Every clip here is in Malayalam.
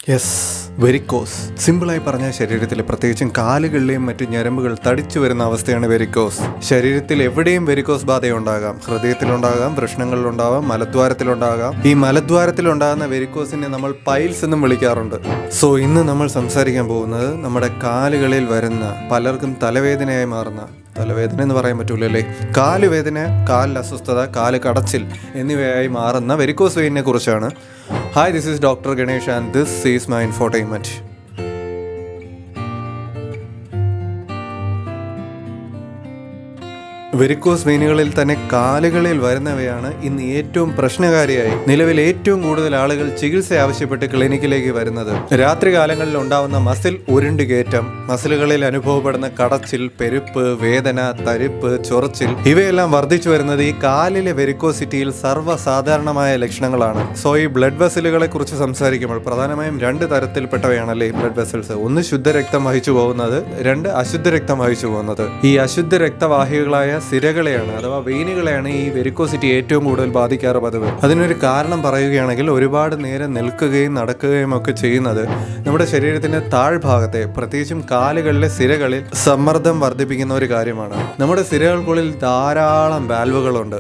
Yes, varicose. സിമ്പിളായി പറഞ്ഞാൽ ശരീരത്തിൽ പ്രത്യേകിച്ചും കാലുകളിലെയും മറ്റു ഞരമ്പുകൾ തടിച്ചു വരുന്ന അവസ്ഥയാണ് വെരിക്കോസ്. ശരീരത്തിൽ എവിടെയും വെരിക്കോസ് ബാധയുണ്ടാകാം. ഹൃദയത്തിലുണ്ടാകാം, വൃഷ്ണങ്ങളിലുണ്ടാകാം, മലദ്വാരത്തിലുണ്ടാകാം. ഈ മലദ്വാരത്തിലുണ്ടാകുന്ന വെരിക്കോസിനെ നമ്മൾ പൈൽസ് എന്നും വിളിക്കാറുണ്ട്. സോ ഇന്ന് നമ്മൾ സംസാരിക്കാൻ പോകുന്നത് നമ്മുടെ കാലുകളിൽ വരുന്ന പലർക്കും തലവേദനയായി മാറുന്ന, തലവേദന എന്ന് പറയാൻ പറ്റൂലല്ലേ, കാലുവേദന, കാലിൽ അസ്വസ്ഥത, കാല് കടച്ചിൽ എന്നിവയായി മാറുന്ന വെരിക്കോസ് വെയിനെ കുറിച്ചാണ്. Hi, this is doctor Ganesh and this is my infotainment. Varicose വെയിനുകളിൽ തന്നെ കാലുകളിൽ വരുന്നവയാണ് ഇന്ന് ഏറ്റവും പ്രശ്നകാരിയായി നിലവിൽ ഏറ്റവും കൂടുതൽ ആളുകൾ ചികിത്സ ആവശ്യപ്പെട്ട് ക്ലിനിക്കിലേക്ക് വരുന്നത്. രാത്രികാലങ്ങളിൽ ഉണ്ടാവുന്ന മസിൽ ഉരുണ്ടുകയറ്റം, മസിലുകളിൽ അനുഭവപ്പെടുന്ന കടച്ചിൽ, പെരുപ്പ്, വേദന, തരിപ്പ്, ചൊറിച്ചിൽ ഇവയെല്ലാം വർദ്ധിച്ചു വരുന്നത് ഈ കാലിലെ വെരിക്കോസിറ്റിയിൽ സർവ്വസാധാരണമായ ലക്ഷണങ്ങളാണ്. സോ ഈ ബ്ലഡ് വെസലുകളെ കുറിച്ച് സംസാരിക്കുമ്പോൾ പ്രധാനമായും രണ്ട് തരത്തിൽപ്പെട്ടവയാണല്ലേ ഈ ബ്ലഡ് വെസൽസ്. ഒന്ന് ശുദ്ധരക്തം വഹിച്ചു പോകുന്നത്, രണ്ട് അശുദ്ധ രക്തം വഹിച്ചു പോകുന്നത്. ഈ അശുദ്ധ രക്തവാഹികളായ സിരകളെയാണ് അഥവാ വെയിനുകളെയാണ് ഈ വെരിക്കോസിറ്റി ഏറ്റവും കൂടുതൽ ബാധിക്കാറ് പതിവ്. അതിനൊരു കാരണം പറയുകയാണെങ്കിൽ, ഒരുപാട് നേരം നിൽക്കുകയും നടക്കുകയും ഒക്കെ ചെയ്യുന്നത് നമ്മുടെ ശരീരത്തിന്റെ താഴ്ഭാഗത്തെ, പ്രത്യേകിച്ചും കാലുകളിലെ സിരകളിൽ സമ്മർദ്ദം വർദ്ധിപ്പിക്കുന്ന ഒരു കാര്യമാണ്. നമ്മുടെ സിരകൾക്കുള്ളിൽ ധാരാളം വാൽവുകളുണ്ട്.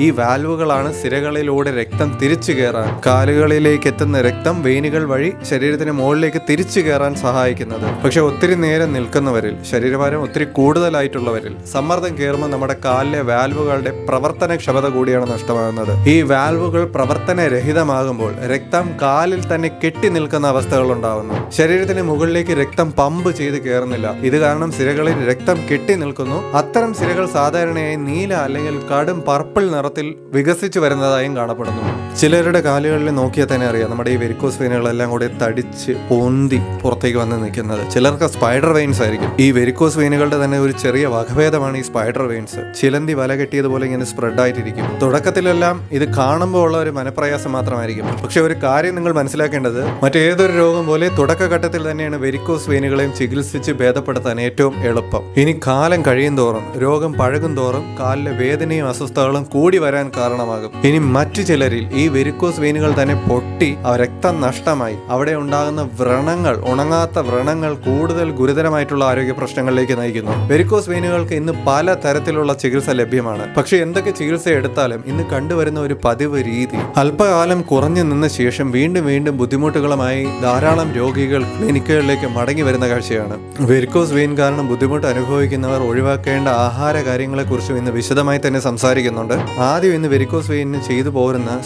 ഈ വാൽവുകളാണ് സിരകളിലൂടെ രക്തം തിരിച്ചു കയറാൻ, കാലുകളിലേക്ക് എത്തുന്ന രക്തം വെയിനുകൾ വഴി ശരീരത്തിന് മുകളിലേക്ക് തിരിച്ചു കയറാൻ സഹായിക്കുന്നത്. പക്ഷെ ഒത്തിരി നേരം നിൽക്കുന്നവരിൽ, ശരീരഭാരം ഒത്തിരി കൂടുതലായിട്ടുള്ളവരിൽ സമ്മർദ്ദം കയറുമ്പോൾ നമ്മുടെ കാലിലെ വാൽവുകളുടെ പ്രവർത്തനക്ഷമത കൂടിയാണ് നഷ്ടമാകുന്നത്. ഈ വാൽവുകൾ പ്രവർത്തനരഹിതമാകുമ്പോൾ രക്തം കാലിൽ തന്നെ കെട്ടി നിൽക്കുന്ന അവസ്ഥകൾ ഉണ്ടാകുന്നു. ശരീരത്തിന് മുകളിലേക്ക് രക്തം പമ്പ് ചെയ്ത് കയറുന്നില്ല. ഇത് കാരണം സിരകളിൽ രക്തം കെട്ടി നിൽക്കുന്നു. അത്തരം സിരകൾ സാധാരണയായി നീല അല്ലെങ്കിൽ കടും പർപ്പിൾ നിറത്തിൽ വികസിച്ചു വരുന്നതായും കാണപ്പെടുന്നു. ചിലരുടെ കാലുകളിൽ നോക്കിയാൽ തന്നെ അറിയാം, നമ്മുടെ ഈ വെരിക്കോസ് വെയിനുകളെല്ലാം കൂടി തടിച്ച് പൊന്തി പുറത്തേക്ക് വന്ന് നിൽക്കുന്നത്. ചിലർക്ക് സ്പൈഡർ വെയിൻസ് ആയിരിക്കും. ഈ വെരിക്കോസ് വെയിനുകളുടെ തന്നെ ഒരു ചെറിയ വകഭേദമാണ് ഈ സ്പൈഡർ വെയിൻസ്. ചിലന്തി വല കെട്ടിയതുപോലെ ഇങ്ങനെ സ്പ്രെഡ് ആയിട്ടിരിക്കും. തുടക്കത്തിലെല്ലാം ഇത് കാണുമ്പോൾ ഉള്ള ഒരു മനപ്രയാസം മാത്രമായിരിക്കും. പക്ഷെ ഒരു കാര്യം നിങ്ങൾ മനസ്സിലാക്കേണ്ടത്, മറ്റേതൊരു രോഗം പോലെ തുടക്കഘട്ടത്തിൽ തന്നെയാണ് വെരിക്കോസ് വെയിനുകളെയും ചികിത്സിച്ച് ഭേദപ്പെടുത്താൻ ഏറ്റവും എളുപ്പം. ഇനി കാലം കഴിയും തോറും, രോഗം പഴകും തോറും കാലിലെ വേദനയും അസ്വസ്ഥതകളും കൂടി വരാൻ കാരണമാകും. ഇനി മറ്റു ചിലരിൽ ഈ വെരിക്കോസ് വെയിനുകൾ തന്നെ പൊട്ടി രക്തം നഷ്ടമായി അവിടെ ഉണ്ടാകുന്ന വ്രണങ്ങൾ, ഉണങ്ങാത്ത വ്രണങ്ങൾ കൂടുതൽ ഗുരുതരമായിട്ടുള്ള ആരോഗ്യ പ്രശ്നങ്ങളിലേക്ക് നയിക്കുന്നു. വെരിക്കോസ് വെയിനുകൾക്ക് ഇന്ന് പല തരത്തിലുള്ള ചികിത്സ ലഭ്യമാണ്. പക്ഷെ എന്തൊക്കെ ചികിത്സ എടുത്താലും ഇന്ന് കണ്ടുവരുന്ന ഒരു പതിവ് രീതി, അല്പകാലം കുറഞ്ഞു നിന്ന ശേഷം വീണ്ടും വീണ്ടും ബുദ്ധിമുട്ടുകളുമായി ധാരാളം രോഗികൾ ക്ലിനിക്കുകളിലേക്ക് മടങ്ങി വരുന്ന കാഴ്ചയാണ്. വെരിക്കോസ് വെയിൻ കാരണം ബുദ്ധിമുട്ട് അനുഭവിക്കുന്നവർ ഒഴിവാക്കേണ്ട ആഹാര കാര്യങ്ങളെ കുറിച്ചും ഇന്ന് വിശദമായി തന്നെ സംസാരിക്കുന്നുണ്ട്. ആദ്യം ഇന്ന് വെരിക്കോസ് വെയിനിന്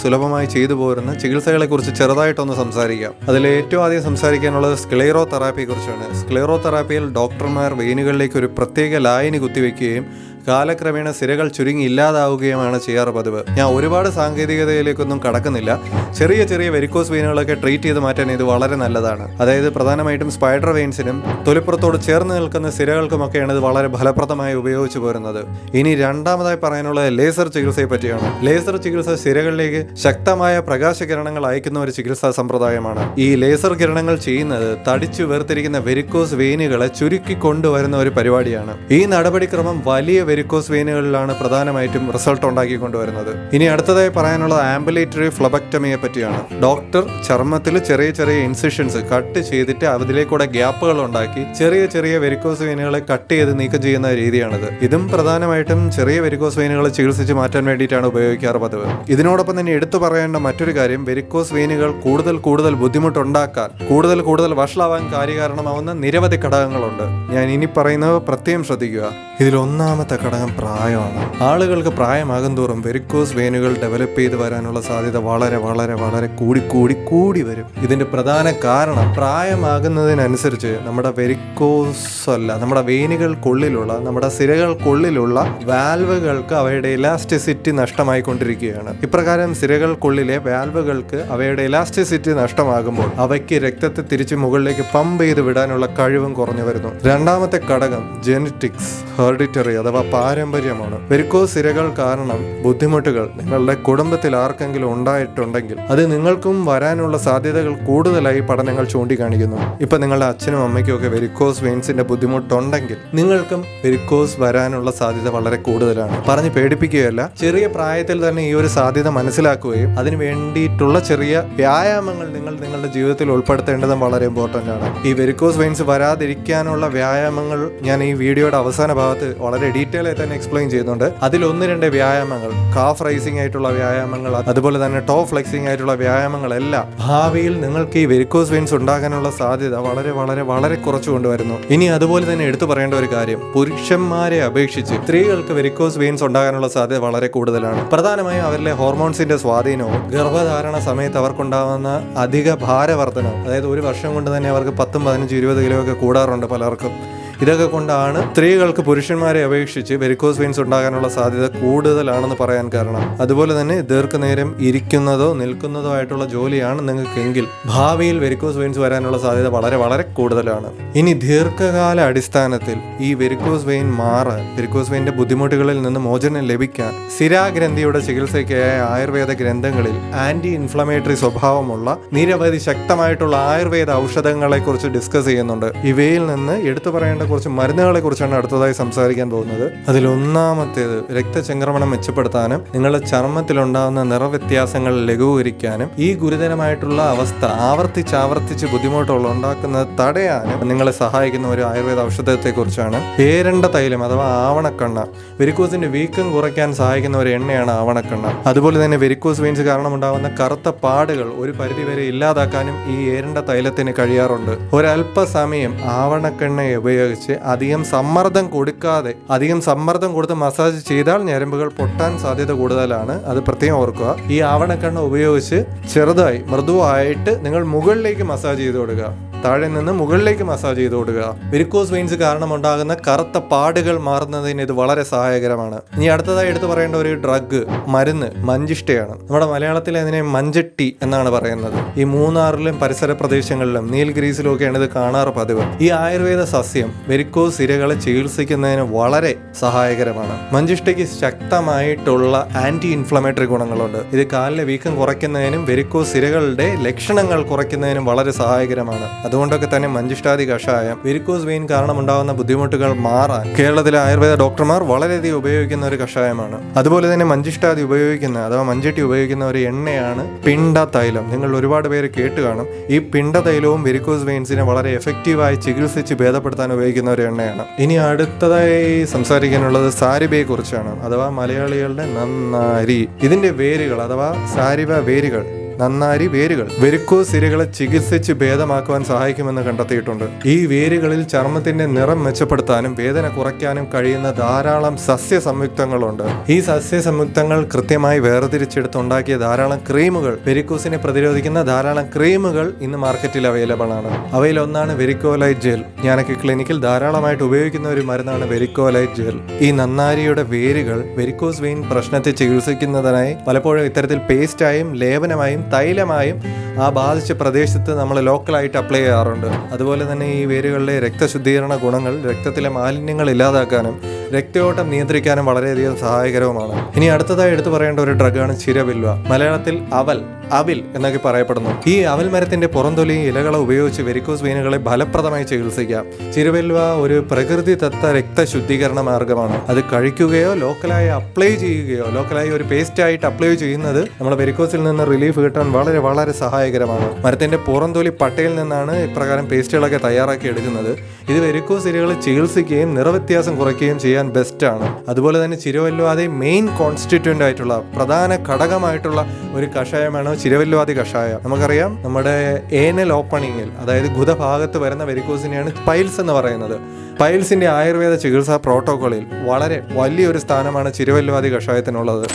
സുലഭമായി ചെയ്തു പോരുന്ന ചികിത്സകളെ കുറിച്ച് ചെറുതായിട്ടൊന്ന് സംസാരിക്കാം. അതിൽ ഏറ്റവും ആദ്യം സംസാരിക്കാനുള്ളത് സ്ക്ലെറോ തെറാപ്പിയെ കുറിച്ചാണ്. സ്ക്ലെറോ തെറാപ്പിയിൽ ഡോക്ടർമാർ വെയിനുകളിലേക്ക് ഒരു പ്രത്യേക ലായനി കുത്തിവെക്കുകയും കാലക്രമേണ സിരകൾ ചുരുങ്ങി ഇല്ലാതാവുകയുമാണ് ചെയ്യാറ് പതിവ്. ഞാൻ ഒരുപാട് സാങ്കേതികതയിലേക്കൊന്നും കടക്കുന്നില്ല. ചെറിയ ചെറിയ വെരിക്കോസ് വെയിനുകളൊക്കെ ട്രീറ്റ് ചെയ്ത് മാറ്റാൻ ഇത് വളരെ നല്ലതാണ്. അതായത് പ്രധാനമായിട്ടും സ്പൈഡർ വെയിൻസിനും തൊലിപ്പുറത്തോട് ചേർന്ന് നിൽക്കുന്ന സിരകൾക്കുമൊക്കെയാണ് ഇത് വളരെ ഫലപ്രദമായി ഉപയോഗിച്ചു പോരുന്നത്. ഇനി രണ്ടാമതായി പറയാനുള്ളത് ലേസർ ചികിത്സയെ പറ്റിയാണ്. ലേസർ ചികിത്സ സിരകളിലേക്ക് ശക്തമായ പ്രകാശകിരണങ്ങൾ അയക്കുന്ന ഒരു ചികിത്സാ സമ്പ്രദായമാണ്. ഈ ലേസർ കിരണങ്ങൾ ചെയ്യുന്നത് തടിച്ചു വേർതിരിക്കുന്ന വെരിക്കോസ് വെയിനുകളെ ചുരുക്കി കൊണ്ടുവരുന്ന ഒരു പരിപാടിയാണ്. ഈ നടപടിക്രമം വലിയ വെരിക്കോസ് വെയിനുകളിലാണ് പ്രധാനമായിട്ടും റിസൾട്ട് ഉണ്ടാക്കിക്കൊണ്ടുവരുന്നത്. ഇനി അടുത്തതായി പറയാനുള്ളത് ആംബുലേറ്ററി ഫ്ലബക്ടമിയെ പറ്റിയാണ്. ഡോക്ടർ ചർമ്മത്തിൽ ചെറിയ ചെറിയ ഇൻസിഷൻസ് കട്ട് ചെയ്തിട്ട് അതിലേക്കൂടെ ഗ്യാപ്പുകൾ ഉണ്ടാക്കി ചെറിയ ചെറിയ വെരിക്കോസ് വെയിനുകളെ കട്ട് ചെയ്ത് നീക്കം ചെയ്യുന്ന രീതിയാണിത്. ഇതും പ്രധാനമായിട്ടും ചെറിയ വെരിക്കോസ് വെയിനുകളെ ചികിത്സിച്ച് മാറ്റാൻ വേണ്ടിയിട്ടാണ് ഉപയോഗിക്കാറ് പതിവ്. ഇതിനോടൊപ്പം തന്നെ എടുത്തു പറയേണ്ട മറ്റൊരു കാര്യം, വെരിക്കോസ് വെയിനുകൾ കൂടുതൽ ബുദ്ധിമുട്ടുണ്ടാക്കാൻ, കൂടുതൽ വഷളാവാൻ കാര്യകാരണമാവുന്ന നിരവധി ഘടകങ്ങളുണ്ട്. ഞാൻ ഇനി പറയുന്നത് പ്രത്യേകം ശ്രദ്ധിക്കുക. ഇതിൽ ഒന്നാമത്തെ ഘടകം പ്രായമാണ്. ആളുകൾക്ക് പ്രായമാകും തോറും വെരിക്കോസ് വെയിനുകൾ ഡെവലപ്പ് ചെയ്ത് വരാനുള്ള സാധ്യത വളരെ വളരെ വളരെ കൂടി വരും. ഇതിന്റെ പ്രധാന കാരണം, പ്രായമാകുന്നതിനനുസരിച്ച് നമ്മുടെ നമ്മുടെ വെയിനുകൾക്കുള്ളിലുള്ള, നമ്മുടെ സിരകൾക്കുള്ളിലുള്ള വാൽവുകൾക്ക് അവയുടെ ഇലാസ്റ്റിസിറ്റി നഷ്ടമായിക്കൊണ്ടിരിക്കുകയാണ്. ഇപ്രകാരം സിരകൾക്കുള്ളിലെ വാൽവുകൾക്ക് അവയുടെ ഇലാസ്റ്റിസിറ്റി നഷ്ടമാകുമ്പോൾ അവയ്ക്ക് രക്തത്തെ തിരിച്ച് മുകളിലേക്ക് പമ്പ് ചെയ്ത് വിടാനുള്ള കഴിവും കുറഞ്ഞു വരുന്നു. രണ്ടാമത്തെ ഘടകം ജെനറ്റിക്സ്, ഹെറിഡിറ്ററി അഥവാ പാരമ്പര്യമാണ്. വെരിക്കോസ് സിരകൾ കാരണം ബുദ്ധിമുട്ടുകൾ നിങ്ങളുടെ കുടുംബത്തിൽ ആർക്കെങ്കിലും ഉണ്ടായിട്ടുണ്ടെങ്കിൽ അത് നിങ്ങൾക്കും വരാനുള്ള സാധ്യതകൾ കൂടുതലായി പഠനങ്ങൾ ചൂണ്ടിക്കാണിക്കുന്നു. ഇപ്പൊ നിങ്ങളുടെ അച്ഛനും അമ്മയ്ക്കും ഒക്കെ വെരിക്കോസ് വെയിൻസിന്റെ ബുദ്ധിമുട്ടുണ്ടെങ്കിൽ നിങ്ങൾക്കും വെരിക്കോസ് വരാനുള്ള സാധ്യത വളരെ കൂടുതലാണ്. പറഞ്ഞ് പേടിപ്പിക്കുകയല്ല, ചെറിയ പ്രായത്തിൽ തന്നെ ഈ ഒരു സാധ്യത മനസ്സിലാക്കുകയും അതിന് വേണ്ടിയിട്ടുള്ള ചെറിയ വ്യായാമങ്ങൾ നിങ്ങൾ നിങ്ങളുടെ ജീവിതത്തിൽ ഉൾപ്പെടുത്തേണ്ടതും വളരെ ഇമ്പോർട്ടന്റ് ആണ്. ഈ വെരിക്കോസ് വെയിൻസ് വരാതിരിക്കാനുള്ള വ്യായാമങ്ങൾ ഞാൻ ഈ വീഡിയോയുടെ അവസാന ഭാഗത്ത് വളരെ ഡീറ്റെയിൽ ആയി തന്നെ എക്സ്പ്ലെയിൻ ചെയ്യുന്നുണ്ട്. അതിൽ 1-2 വ്യായാമങ്ങൾ, കാഫ് റൈസിംഗ് ആയിട്ടുള്ള വ്യായാമങ്ങൾ, അതുപോലെ തന്നെ ടോ ഫ്ലെക്സിംഗ് ആയിട്ടുള്ള വ്യായാമങ്ങളെല്ലാം ഭാവിയിൽ നിങ്ങൾക്ക് ഈ വെരിക്കോസ് വെയിൻസ് ഉണ്ടാകാനുള്ള സാധ്യത വളരെ വളരെ വളരെ കുറച്ചു കൊണ്ടുവരുന്നു. ഇനി അതുപോലെ തന്നെ എടുത്തു പറയേണ്ട ഒരു കാര്യം, പുരുഷന്മാരെ അപേക്ഷിച്ച് സ്ത്രീകൾക്ക് വെരിക്കോസ് വെയിൻസ് ഉണ്ടാകാനുള്ള സാധ്യത വളരെ കൂടുതലാണ്. പ്രധാനമായും അവരിലെ ഹോർമോൺസിന്റെ സ്വാധീനവും ഗർഭധാരണ സമയത്ത് അവർക്കുണ്ടാകുന്ന അധിക ഭാരവർദ്ധനവും, അതായത് ഒരു വർഷം കൊണ്ട് തന്നെ അവർക്ക് 10, 15, 20 കിലോ ഒക്കെ കൂടാറുണ്ട് പലർക്കും. ഇതൊക്കെ കൊണ്ടാണ് സ്ത്രീകൾക്ക് പുരുഷന്മാരെ അപേക്ഷിച്ച് വെരിക്കോസ് വെയിൻസ് ഉണ്ടാകാനുള്ള സാധ്യത കൂടുതലാണെന്ന് പറയാൻ കാരണം. അതുപോലെ തന്നെ ദീർഘനേരം ഇരിക്കുന്നതോ നിൽക്കുന്നതോ ആയിട്ടുള്ള ജോലിയാണ് നിങ്ങൾക്കെങ്കിൽ ഭാവിയിൽ വെരിക്കോസ് വെയിൻസ് വരാനുള്ള സാധ്യത വളരെ വളരെ കൂടുതലാണ്. ഇനി ദീർഘകാല അടിസ്ഥാനത്തിൽ ഈ വെരിക്കോസ് വെയിൻ മാറാൻ, വെരിക്കോസ് വെയിന്റെ ബുദ്ധിമുട്ടുകളിൽ നിന്ന് മോചനം ലഭിക്കാൻ സിരാഗ്രന്ഥിയുടെ ചികിത്സയ്ക്കായ ആയുർവേദ ഗ്രന്ഥങ്ങളിൽ ആന്റി ഇൻഫ്ലമേറ്ററി സ്വഭാവമുള്ള നിരവധി ശക്തമായിട്ടുള്ള ആയുർവേദ ഔഷധങ്ങളെ കുറിച്ച് ഡിസ്കസ് ചെയ്യുന്നുണ്ട്. ഇവയിൽ നിന്ന് എടുത്തു പറയേണ്ട കുറച്ച് മരുന്നുകളെ കുറിച്ചാണ് അടുത്തതായി സംസാരിക്കാൻ പോകുന്നത്. അതിൽ ഒന്നാമത്തേത് രക്തചംക്രമണം മെച്ചപ്പെടുത്താനും നിങ്ങളുടെ ചർമ്മത്തിലുണ്ടാകുന്ന നിറവ്യത്യാസങ്ങൾ ലഘൂകരിക്കാനും ഈ ഗുരുതരമായിട്ടുള്ള അവസ്ഥ ആവർത്തിച്ച് ബുദ്ധിമുട്ടുകൾ ഉണ്ടാക്കുന്നത് തടയാനും നിങ്ങളെ സഹായിക്കുന്ന ഒരു ആയുർവേദ ഔഷധത്തെ കുറിച്ചാണ്. പേരണ്ട തൈലം അഥവാ ആവണക്കെണ്ണ വെരിക്കോസിന്റെ വീക്കം കുറയ്ക്കാൻ സഹായിക്കുന്ന ഒരു എണ്ണയാണ് ആവണക്കെണ്ണ. അതുപോലെ തന്നെ വെരിക്കോസ് വെയിൻസ് കാരണം ഉണ്ടാകുന്ന കറുത്ത പാടുകൾ ഒരു പരിധിവരെ ഇല്ലാതാക്കാനും ഈ ഏരണ്ട തൈലത്തിന് കഴിയാറുണ്ട്. ഒരല്പസമയം ആവണക്കെണ്ണയെ ഉപയോഗിച്ച് അധികം സമ്മർദ്ദം കൊടുത്ത് മസാജ് ചെയ്താൽ ഞരമ്പുകൾ പൊട്ടാൻ സാധ്യത കൂടുതലാണ്. അത് പ്രത്യേകം ഓർക്കുക. ഈ ആവണക്കെണ്ണ ഉപയോഗിച്ച് ചെറുതായി മൃദുവായിട്ട് നിങ്ങൾ മുകളിലേക്ക് മസാജ് ചെയ്ത് കൊടുക്കുക, താഴെ നിന്ന് മുകളിലേക്ക് മസാജ് ചെയ്ത് കൊടുക്കുക. വെരിക്കോസ് വെയിൻസ് കാരണം ഉണ്ടാകുന്ന കറുത്ത പാടുകൾ മാറുന്നതിന് ഇത് വളരെ സഹായകരമാണ്. ഇനി അടുത്തതായി എടുത്തു പറയേണ്ട ഒരു മരുന്ന് മഞ്ചിഷ്ടയാണ്. നമ്മുടെ മലയാളത്തിൽ അതിനെ മഞ്ചട്ടി എന്നാണ് പറയുന്നത്. ഈ മൂന്നാറിലും പരിസര പ്രദേശങ്ങളിലും നീൽഗിരീസിലും ഒക്കെയാണ് ഇത് കാണാറ് പതിവ്. ഈ ആയുർവേദ സസ്യം വെരിക്കോസ് സിരകളെ ചികിത്സിക്കുന്നതിന് വളരെ സഹായകരമാണ്. മഞ്ചിഷ്ടയ്ക്ക് ശക്തമായിട്ടുള്ള ആന്റി ഇൻഫ്ലമേറ്ററി ഗുണങ്ങളുണ്ട്. ഇത് കാലിലെ വീക്കം കുറയ്ക്കുന്നതിനും വെരിക്കോസ് സിരകളുടെ ലക്ഷണങ്ങൾ കുറയ്ക്കുന്നതിനും വളരെ സഹായകരമാണ്. അതുകൊണ്ടൊക്കെ തന്നെ മഞ്ചിഷ്ടാദി കഷായം വെരിക്കോസ് വെയിൻ കാരണം ഉണ്ടാകുന്ന ബുദ്ധിമുട്ടുകൾ മാറാൻ കേരളത്തിലെ ആയുർവേദ ഡോക്ടർമാർ വളരെയധികം ഉപയോഗിക്കുന്ന ഒരു കഷായമാണ്. അതുപോലെ തന്നെ മഞ്ചിഷ്ടാദി ഉപയോഗിക്കുന്ന അഥവാ മഞ്ചട്ടി ഉപയോഗിക്കുന്ന ഒരു എണ്ണയാണ് പിണ്ട തൈലം. നിങ്ങൾ ഒരുപാട് പേര് കേട്ട് കാണും. ഈ പിണ്ട തൈലവും വെരിക്കോസ് വെയിൻസിനെ വളരെ എഫക്റ്റീവായി ചികിത്സിച്ച് ഭേദപ്പെടുത്താൻ ഉപയോഗിക്കുന്ന ഒരു എണ്ണയാണ്. ഇനി അടുത്തതായി സംസാരിക്കാനുള്ളത് സാരിബയെ കുറിച്ചാണ്, അഥവാ മലയാളികളുടെ നന്നാരി. ഇതിന്റെ വേരുകൾ അഥവാ സാരിവ വേരുകൾ, നന്നാരി വേരുകൾ വെരിക്കോസ് സിരകളെ ചികിത്സിച്ച് ഭേദമാക്കുവാൻ സഹായിക്കുമെന്ന് കണ്ടെത്തിയിട്ടുണ്ട്. ഈ വേരുകളിൽ ചർമ്മത്തിന്റെ നിറം മെച്ചപ്പെടുത്താനും വേദന കുറയ്ക്കാനും കഴിയുന്ന ധാരാളം സസ്യ സംയുക്തങ്ങളുണ്ട്. ഈ സസ്യ സംയുക്തങ്ങൾ കൃത്യമായി വേർതിരിച്ചെടുത്തുണ്ടാക്കിയ ധാരാളം ക്രീമുകൾ, വെരിക്കോസിനെ പ്രതിരോധിക്കുന്ന ധാരാളം ക്രീമുകൾ ഇന്ന് മാർക്കറ്റിൽ അവൈലബിൾ ആണ്. അവയിൽ ഒന്നാണ് വെരിക്കോലൈറ്റ് ജെൽ. ഞാനൊക്കെ ക്ലിനിക്കിൽ ധാരാളമായിട്ട് ഉപയോഗിക്കുന്ന ഒരു മരുന്നാണ് വെരിക്കോലൈറ്റ് ജെൽ. ഈ നന്നാരിയുടെ വേരുകൾ വെരിക്കോസ് വെയിൻ പ്രശ്നത്തെ ചികിത്സിക്കുന്നതിനായി പലപ്പോഴും ഇത്തരത്തിൽ പേസ്റ്റായും ലേപനമായും തൈലമായും ആ ബാധിച്ച പ്രദേശത്ത് നമ്മൾ ലോക്കലായിട്ട് അപ്ലൈ ചെയ്യാറുണ്ട്. അതുപോലെ തന്നെ ഈ വേരുകളിലെ രക്തശുദ്ധീകരണ ഗുണങ്ങൾ രക്തത്തിലെ മാലിന്യങ്ങൾ ഇല്ലാതാക്കാനും രക്തയോട്ടം നിയന്ത്രിക്കാനും വളരെയധികം സഹായകരവുമാണ്. ഇനി അടുത്തതായി എടുത്തു പറയേണ്ട ഒരു ഡ്രഗാണ് ചിരവിൽവ. മലയാളത്തിൽ അവിൽ എന്നൊക്കെ പറയപ്പെടുന്നു. ഈ അവൽ മരത്തിന്റെ പുറംതൊലിയും ഇലകളെ ഉപയോഗിച്ച് വെരിക്കോസ് വെയിനുകളെ ഫലപ്രദമായി ചികിത്സിക്കാം. ചിരവിൽവ ഒരു പ്രകൃതിദത്ത രക്തശുദ്ധീകരണ മാർഗമാണ്. അത് കഴിക്കുകയോ ലോക്കലായി അപ്ലൈ ചെയ്യുകയോ, ലോക്കലായി ഒരു പേസ്റ്റ് ആയിട്ട് അപ്ലൈ ചെയ്യുന്നത് നമ്മുടെ വെരിക്കോസിൽ നിന്ന് റിലീഫ് കിട്ടാൻ വളരെ വളരെ സഹായകരമാണ്. മരത്തിന്റെ പുറംതൊലി പട്ടയിൽ നിന്നാണ് ഇപ്രകാരം പേസ്റ്റുകളൊക്കെ തയ്യാറാക്കി എടുക്കുന്നത്. ഇത് വെരിക്കോസ് സിരകളെ ചികിത്സിക്കുകയും നിറവ്യത്യാസം കുറയ്ക്കുകയും ചെയ്യാൻ ബെസ്റ്റ് ആണ്. അതുപോലെ തന്നെ ചിരവല്വാദി മെയിൻ കോൺസ്റ്റിറ്റ്യൂന്റ് ആയിട്ടുള്ള പ്രധാന ഘടകമായിട്ടുള്ള ഒരു കഷായമാണ് ചിരവല്വാദി കഷായം. നമുക്കറിയാം, നമ്മുടെ ഏനൽ ഓപ്പണിങ്ങിൽ, അതായത് ഗുദഭാഗത്ത് വരുന്ന വെരിക്കോസിനെയാണ് പൈൽസ് എന്ന് പറയുന്നത്. പൈൽസിന്റെ ആയുർവേദ ചികിത്സാ പ്രോട്ടോക്കോളിൽ വളരെ വലിയൊരു സ്ഥാനമാണ് ചിരവല്വാദി കഷായത്തിനുള്ളത്.